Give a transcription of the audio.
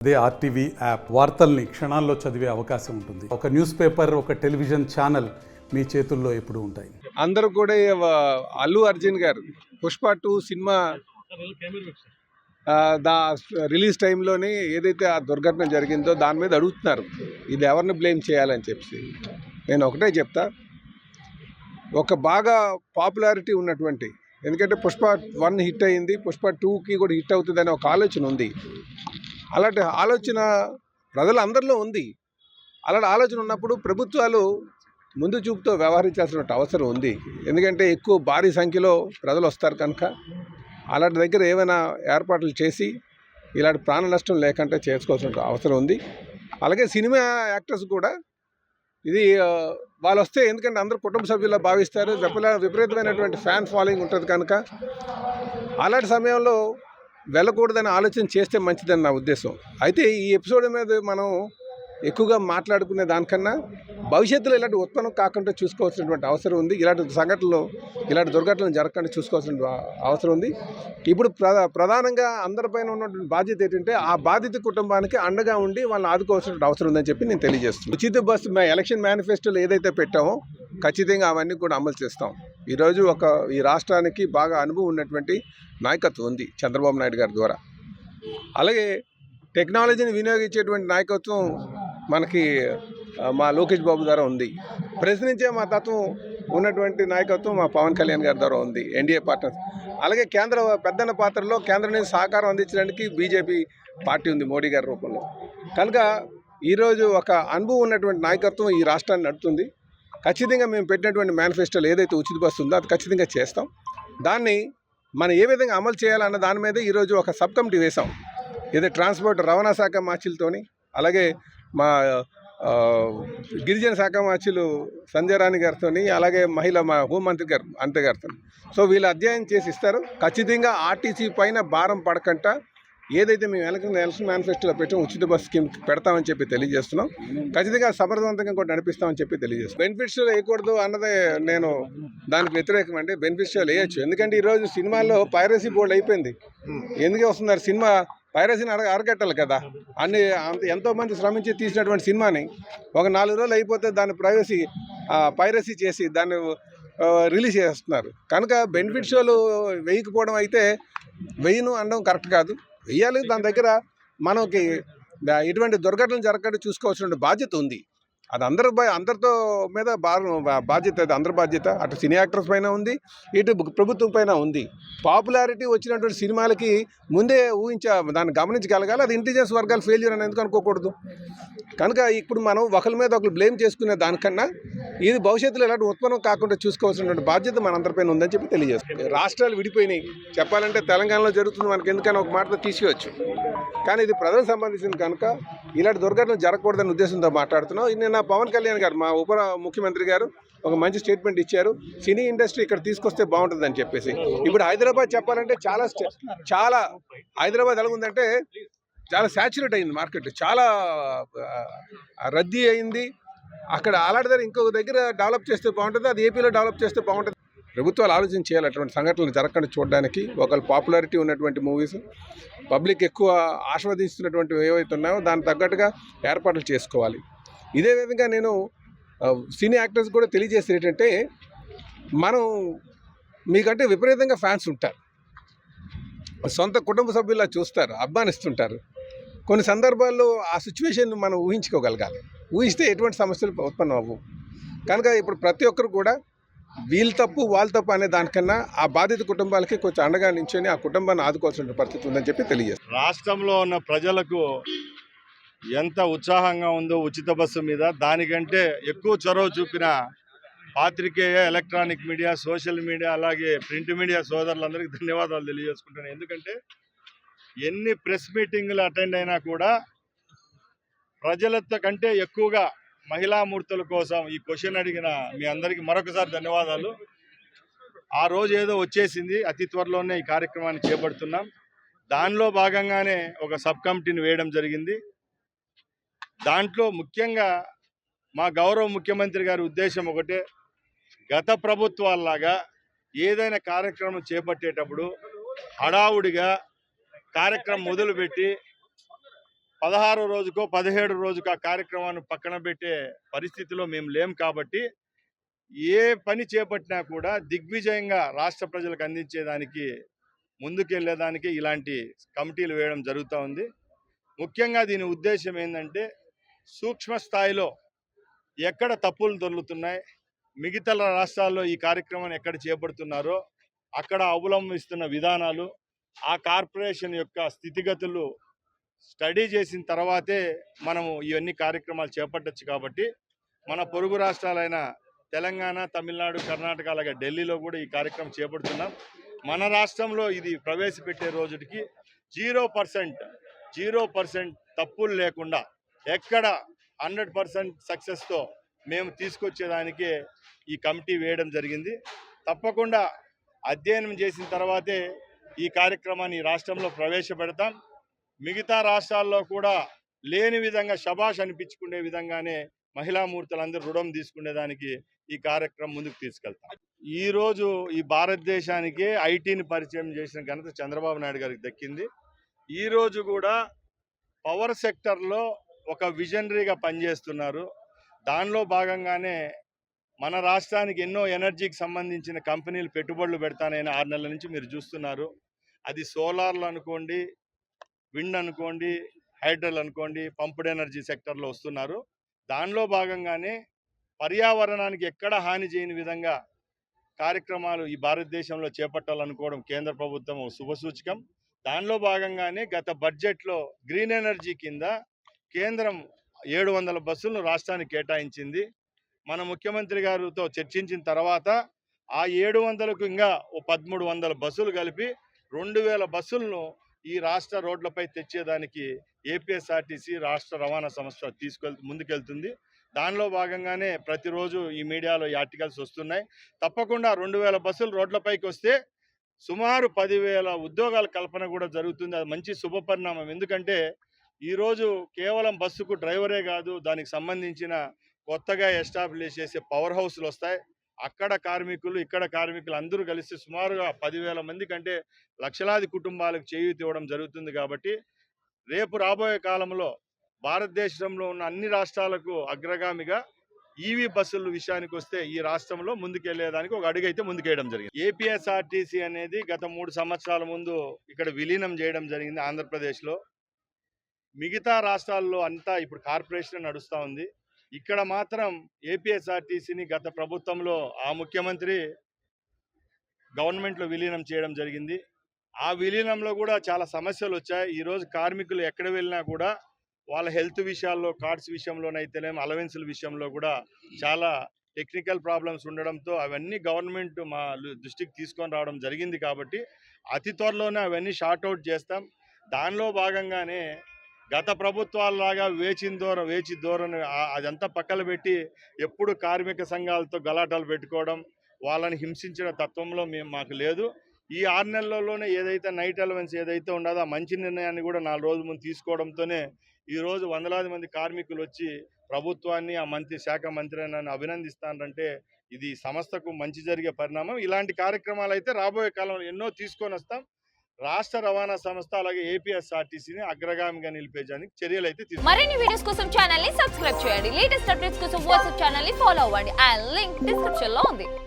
అదే RTV app వార్తల్ని క్షణాల్లో చదివే అవకాశం ఉంటుంది. ఒక న్యూస్ పేపర్, ఒక టెలివిజన్ ఛానల్ మీ చేతుల్లో ఎప్పుడు ఉంటాయి. అందరూ కూడా అల్లు అర్జున్ గారు పుష్ప 2 సినిమా రిలీజ్ టైంలోనే ఏదైతే ఆ దుర్ఘటన జరిగిందో దాని మీద అడుగుతున్నారు, ఇది ఎవరిని బ్లేమ్ చేయాలని చెప్పి. నేను ఒకటే చెప్తా, ఒక బాగా పాపులారిటీ ఉన్నటువంటి, ఎందుకంటే పుష్ప 1 హిట్ అయింది, పుష్ప 2కి కూడా హిట్ అవుతుందనే ఒక ఆలోచన ఉంది. అలాంటి ఆలోచన ప్రజలందరిలో ఉంది. అలాంటి ఆలోచన ఉన్నప్పుడు ప్రభుత్వాలు ముందు చూపుతో వ్యవహరించాల్సిన అవసరం ఉంది. ఎందుకంటే ఎక్కువ భారీ సంఖ్యలో ప్రజలు వస్తారు కనుక అలాంటి దగ్గర ఏమైనా ఏర్పాట్లు చేసి ఇలాంటి ప్రాణ నష్టం లేకుండా చేసుకోవాల్సిన అవసరం ఉంది. అలాగే సినిమా యాక్టర్స్ కూడా ఇది వాళ్ళు వస్తే, ఎందుకంటే అందరూ కుటుంబ సభ్యుల్లో భావిస్తారు, విపరీతమైనటువంటి ఫ్యాన్ ఫాలోయింగ్ ఉంటుంది కనుక అలాంటి సమయంలో వెళ్ళకూడదని ఆలోచన చేస్తే మంచిదని నా ఉద్దేశం. అయితే ఈ ఎపిసోడ్ మీద మనం ఎక్కువగా మాట్లాడుకునే దానికన్నా భవిష్యత్తులో ఇలాంటి ఉత్పన్నం కాకుండా చూసుకోవాల్సినటువంటి అవసరం ఉంది. ఇలాంటి సంఘటనలు, ఇలాంటి దుర్ఘటనలు జరగకుండా చూసుకోవాల్సిన అవసరం ఉంది. ఇప్పుడు ప్రధానంగా అందరిపైన ఉన్నటువంటి బాధ్యత ఏంటంటే ఆ బాధిత కుటుంబానికి అండగా ఉండి వాళ్ళని ఆదుకోవాల్సిన అవసరం ఉందని చెప్పి నేను తెలియజేస్తున్నాను. ఉచిత బస్సు ఎలక్షన్ మేనిఫెస్టోలో ఏదైతే పెట్టామో ఖచ్చితంగా అవన్నీ కూడా అమలు చేస్తాం. ఈరోజు ఈ రాష్ట్రానికి బాగా అనుభవం ఉన్నటువంటి నాయకత్వం ఉంది చంద్రబాబు నాయుడు గారి ద్వారా. అలాగే టెక్నాలజీని వినియోగించేటువంటి నాయకత్వం మనకి మా లోకేష్ బాబు ద్వారా ఉంది. ప్రశ్నించే మా తత్వం ఉన్నటువంటి నాయకత్వం మా పవన్ కళ్యాణ్ గారి ద్వారా ఉంది, ఎన్డీఏ పార్ట్నర్స్. అలాగే కేంద్ర పెద్దన్న పాత్రలో కేంద్రం నుంచి సహకారం అందించడానికి బీజేపీ పార్టీ ఉంది మోడీ గారి రూపంలో. కనుక ఈరోజు ఒక అనుభవం ఉన్నటువంటి నాయకత్వం ఈ రాష్ట్రాన్ని నడుపుతుంది. ఖచ్చితంగా మేము పెట్టినటువంటి మేనిఫెస్టోలో ఏదైతే ఉచిత బస్సు ఉందో అది ఖచ్చితంగా చేస్తాం. దాన్ని మనం ఏ విధంగా అమలు చేయాలన్న దాని మీద ఈరోజు ఒక సబ్ కమిటీ వేసాం. ఇది ట్రాన్స్పోర్ట్ రవాణా శాఖ మార్చిలతోని, అలాగే మా గిరిజన శాఖ మార్చులు సంజయ్ రాణి గారితో, అలాగే మా హోంమంత్రి గారు అంతే గారితో. సో వీళ్ళు అధ్యయనం చేసి ఇస్తారు. ఖచ్చితంగా ఆర్టీసీ పైన భారం పడకుండా ఏదైతే మేము ఎలక్షన్ మేనిఫెస్టోలో పెట్టాం ఉచిత బస్ స్కీమ్ పెడతామని చెప్పి తెలియజేస్తున్నాం. ఖచ్చితంగా సమర్థవంతంగా కూడా నడిపిస్తామని చెప్పి తెలియజేస్తున్నాం. బెనిఫిట్స్లో వేయకూడదు అన్నదే నేను దానికి వ్యతిరేకం అండి. బెనిఫిట్స్లో వేయచ్చు, ఎందుకంటే ఈరోజు సినిమాల్లో పైరసీ బోర్డు అయిపోయింది. ఎందుకు వస్తున్నారు సినిమా పైరసీని అరగట్టాలి కదా. ఎంతోమంది శ్రమించి తీసినటువంటి సినిమాని ఒక 4 రోజులు అయిపోతే దాన్ని పైరసీ చేసి దాన్ని రిలీజ్ చేస్తున్నారు. కనుక బెనిఫిట్ షోలు వేయకపోవడం అయితే వేయను అనడం కరెక్ట్ కాదు, వెయ్యాలి. దాని దగ్గర మనకి ఇటువంటి దుర్ఘటనలు జరగకుండా చూసుకోవాల్సిన బాధ్యత ఉంది. అది అందరితో మీద బాధ్యత, అది అందరి బాధ్యత. అటు సినీ యాక్టర్స్ పైన ఉంది, ఇటు ప్రభుత్వం పైన ఉంది. పాపులారిటీ వచ్చినటువంటి సినిమాలకి ముందే దాన్ని గమనించగలగాలి. అది ఇంటెలిజెన్స్ వర్గాలు ఫెయిల్యూర్ అని ఎందుకు అనుకోకూడదు. కనుక ఇప్పుడు మనం ఒకరి మీద ఒకరు బ్లేమ్ చేసుకునే దానికన్నా ఇది భవిష్యత్తులో ఎలాంటి ఉత్పన్నం కాకుండా చూసుకోవాల్సినటువంటి బాధ్యత మనందరిపైన ఉందని చెప్పి తెలియజేస్తుంది. రాష్ట్రాలు విడిపోయినాయి చెప్పాలంటే తెలంగాణలో జరుగుతుంది, మనకి ఎందుకని ఒక మాటతో తీసుకోవచ్చు. కానీ ఇది ప్రజలకు సంబంధించింది కనుక ఇలాంటి దుర్ఘటనలు జరగకూడదనే ఉద్దేశంతో మాట్లాడుతున్నాం. నిన్న పవన్ కళ్యాణ్ గారు, మా ఉప ముఖ్యమంత్రి గారు ఒక మంచి స్టేట్మెంట్ ఇచ్చారు, సినీ ఇండస్ట్రీ ఇక్కడ తీసుకొస్తే బాగుంటుందని చెప్పేసి. ఇప్పుడు హైదరాబాద్ చెప్పాలంటే చాలా హైదరాబాద్ ఎలా ఉందంటే చాలా శాచురేట్ అయింది, మార్కెట్ చాలా రద్దీ అయింది. అక్కడ అలాంటి దగ్గర ఇంకొక దగ్గర డెవలప్ చేస్తే బాగుంటుంది, అది ఏపీలో డెవలప్ చేస్తే బాగుంటుంది. ప్రభుత్వాలు ఆలోచన చేయాలి అటువంటి సంఘటనలు జరగకుండా చూడడానికి. ఒకళ్ళు పాపులారిటీ ఉన్నటువంటి మూవీస్, పబ్లిక్ ఎక్కువ ఆస్వాదిస్తున్నటువంటి ఏవైతే ఉన్నాయో దానికి తగ్గట్టుగా ఏర్పాట్లు చేసుకోవాలి. ఇదే విధంగా నేను సినీ యాక్టర్స్ కూడా తెలియజేసేది ఏంటంటే, మనం మీకంటే విపరీతంగా ఫ్యాన్స్ ఉంటారు, సొంత కుటుంబ సభ్యుల్లా చూస్తారు, అభిమానిస్తుంటారు. కొన్ని సందర్భాల్లో ఆ సిచ్యువేషన్ మనం ఊహించుకోగలగాలి. ఊహిస్తే ఎటువంటి సమస్యలు ఉత్పన్నం అవ్వవు. కనుక ఇప్పుడు ప్రతి ఒక్కరు కూడా వీళ్ళు తప్పు వాళ్ళు తప్పు అనే దానికన్నా ఆ బాధిత కుటుంబాలకి కొంచెం అండగా నించొని ఆ కుటుంబాన్ని ఆదుకోవాల్సిన పరిస్థితి ఉందని చెప్పి తెలియజేస్తారు. రాష్ట్రంలో ఉన్న ప్రజలకు ఎంత ఉత్సాహంగా ఉందో ఉచిత బస్సు మీద, దానికంటే ఎక్కువ చొరవ చూపిన పాత్రికేయ, ఎలక్ట్రానిక్ మీడియా, సోషల్ మీడియా, అలాగే ప్రింట్ మీడియా సోదరులందరికీ ధన్యవాదాలు తెలియజేసుకుంటాను. ఎందుకంటే ఎన్ని ప్రెస్ మీటింగులు అటెండ్ అయినా కూడా ప్రజలతో కంటే ఎక్కువగా మహిళామూర్తుల కోసం ఈ క్వశ్చన్ అడిగిన మీ అందరికీ మరొకసారి ధన్యవాదాలు. ఆ రోజు ఏదో వచ్చేసింది, అతి త్వరలోనే ఈ కార్యక్రమాన్ని చేపడుతున్నాం. దానిలో భాగంగానే ఒక సబ్ కమిటీని వేయడం జరిగింది. దాంట్లో ముఖ్యంగా మా గౌరవ ముఖ్యమంత్రి గారి ఉద్దేశం ఒకటే, గత ప్రభుత్వాల్లాగా ఏదైనా కార్యక్రమం చేపట్టేటప్పుడు హడావుడిగా కార్యక్రమం మొదలుపెట్టి 16 రోజుకో 17 రోజుకో ఆ కార్యక్రమాన్ని పక్కన పెట్టే పరిస్థితిలో మేము లేం కాబట్టి ఏ పని చేపట్టినా కూడా దిగ్విజయంగా రాష్ట్ర ప్రజలకు అందించేదానికి ముందుకెళ్లేదానికి ఇలాంటి కమిటీలు వేయడం జరుగుతూ ఉంది. ముఖ్యంగా దీని ఉద్దేశం ఏంటంటే సూక్ష్మ స్థాయిలో ఎక్కడ తప్పులు దొర్లుతున్నాయి, మిగతా రాష్ట్రాల్లో ఈ కార్యక్రమాన్ని ఎక్కడ చేపడుతున్నారో అక్కడ అవలంబిస్తున్న విధానాలు, ఆ కార్పొరేషన్ యొక్క స్థితిగతులు స్టడీ చేసిన తర్వాతే మనము ఇవన్నీ కార్యక్రమాలు చేపట్టచ్చు. కాబట్టి మన పొరుగు రాష్ట్రాలైన తెలంగాణ, తమిళనాడు, కర్ణాటక అలాగే ఢిల్లీలో కూడా ఈ కార్యక్రమం చేపడుతున్నాం. మన రాష్ట్రంలో ఇది ప్రవేశపెట్టే రోజుకి 0% తప్పులు లేకుండా ఎక్కడ 100% సక్సెస్తో మేము తీసుకొచ్చేదానికే ఈ కమిటీ వేయడం జరిగింది. తప్పకుండా అధ్యయనం చేసిన తర్వాతే ఈ కార్యక్రమాన్ని రాష్ట్రంలో ప్రవేశపెడతాం. మిగతా రాష్ట్రాల్లో కూడా లేని విధంగా శభాష్ అనిపించుకునే విధంగానే మహిళామూర్తులందరూ రుణం తీసుకునేదానికి ఈ కార్యక్రమం ముందుకు తీసుకెళ్తాం. ఈరోజు ఈ భారతదేశానికి ఐటీని పరిచయం చేసిన ఘనత చంద్రబాబు నాయుడు గారికి దక్కింది. ఈరోజు కూడా పవర్ సెక్టర్లో ఒక విజనరీగా పనిచేస్తున్నారు. దానిలో భాగంగానే మన రాష్ట్రానికి ఎన్నో ఎనర్జీకి సంబంధించిన కంపెనీలు పెట్టుబడులు పెడతానని 6 నెలల నుంచి మీరు చూస్తున్నారు. అది సోలార్లు అనుకోండి, విండ్ అనుకోండి, హైడ్రల్ అనుకోండి, పంప్డ్ ఎనర్జీ సెక్టర్లో వస్తున్నారు. దానిలో భాగంగానే పర్యావరణానికి ఎక్కడ హాని చేయని విధంగా కార్యక్రమాలు ఈ భారతదేశంలో చేపట్టాలనుకోవడం కేంద్ర ప్రభుత్వం శుభసూచకం. దానిలో భాగంగానే గత బడ్జెట్లో గ్రీన్ ఎనర్జీ కింద కేంద్రం 700 బస్సులను రాష్ట్రానికి కేటాయించింది. మన ముఖ్యమంత్రి గారితో చర్చించిన తర్వాత ఆ 700కు ఇంకా 1300 బస్సులు కలిపి 2000 బస్సులను ఈ రాష్ట్ర రోడ్లపై తెచ్చేదానికి ఏపీఎస్ఆర్టీసీ రాష్ట్ర రవాణా సంస్థ ముందుకెళ్తుంది. దానిలో భాగంగానే ప్రతిరోజు ఈ మీడియాలో ఈ ఆర్టికల్స్ వస్తున్నాయి. తప్పకుండా 2000 బస్సులు రోడ్లపైకి వస్తే సుమారు 10,000 ఉద్యోగాల కల్పన కూడా జరుగుతుంది. అది మంచి శుభపరిణామం. ఎందుకంటే ఈరోజు కేవలం బస్సుకు డ్రైవరే కాదు, దానికి సంబంధించిన కొత్తగా ఎస్టాబ్లిష్ చేసే పవర్ హౌస్లు వస్తాయి. అక్కడ కార్మికులు, ఇక్కడ కార్మికులు అందరూ కలిసి సుమారుగా 10,000 మంది కంటే లక్షలాది కుటుంబాలకు చేయూత ఇవ్వడం జరుగుతుంది. కాబట్టి రేపు రాబోయే కాలంలో భారతదేశంలో ఉన్న అన్ని రాష్ట్రాలకు అగ్రగామిగా ఈవీ బస్సుల విషయానికి వస్తే ఈ రాష్ట్రంలో ముందుకెళ్లేదానికి ఒక అడుగు అయితే ముందుకేయడం జరిగింది. ఏపీఎస్ఆర్టీసీ అనేది గత 3 సంవత్సరాల ముందు ఇక్కడ విలీనం చేయడం జరిగింది ఆంధ్రప్రదేశ్లో. మిగతా రాష్ట్రాల్లో అంతా ఇప్పుడు కార్పొరేషన్ నడుస్తూ ఉంది. ఇక్కడ మాత్రం ఏపీఎస్ఆర్టీసీని గత ప్రభుత్వంలో ఆ ముఖ్యమంత్రి గవర్నమెంట్లో విలీనం చేయడం జరిగింది. ఆ విలీనంలో కూడా చాలా సమస్యలు వచ్చాయి. ఈరోజు కార్మికులు ఎక్కడ వెళ్ళినా కూడా వాళ్ళ హెల్త్ విషయాల్లో, కార్డ్స్ విషయంలోనైతేనేమో అలవెన్సుల విషయంలో కూడా చాలా టెక్నికల్ ప్రాబ్లమ్స్ ఉండడంతో అవన్నీ గవర్నమెంట్ మా దృష్టికి తీసుకొని రావడం జరిగింది. కాబట్టి అతి త్వరలోనే అవన్నీ షార్ట్అవుట్ చేస్తాం. దానిలో భాగంగానే గత ప్రభుత్వాలలాగా వేచి ధోరణి అదంతా పక్కన పెట్టి ఎప్పుడు కార్మిక సంఘాలతో గలాటాలు పెట్టుకోవడం, వాళ్ళని హింసించిన తత్వంలో మాకు లేదు. ఈ 6 నెలల్లోనే ఏదైతే నైట్ అలవెన్స్ ఏదైతే ఉండదో ఆ మంచి నిర్ణయాన్ని కూడా 4 రోజుల ముందు తీసుకోవడంతోనే ఈరోజు వందలాది మంది కార్మికులు వచ్చి ప్రభుత్వాన్ని, ఆ శాఖ మంత్రి నన్ను అభినందిస్తానంటే ఇది సంస్థకు మంచి జరిగే పరిణామం. ఇలాంటి కార్యక్రమాలు అయితే రాబోయే కాలంలో ఎన్నో తీసుకొని వస్తాం. రాష్ట్ర రవాణా సంస్థ అలాగే ఏపీఎస్ఆర్టీసీని అగ్రగామిగా నిలిపేయడానికి చర్యలు అయితే తీసుకుంటాం. మరిన్ని వీడియోస్ కోసం ఛానల్ ని సబ్స్క్రైబ్ చేయండి. లేటెస్ట్ అప్డేట్స్ కోసం వాట్సాప్ ఛానల్ ని ఫాలో అవ్వండి. ఆ లింక్ డిస్క్రిప్షన్ లో ఉంది.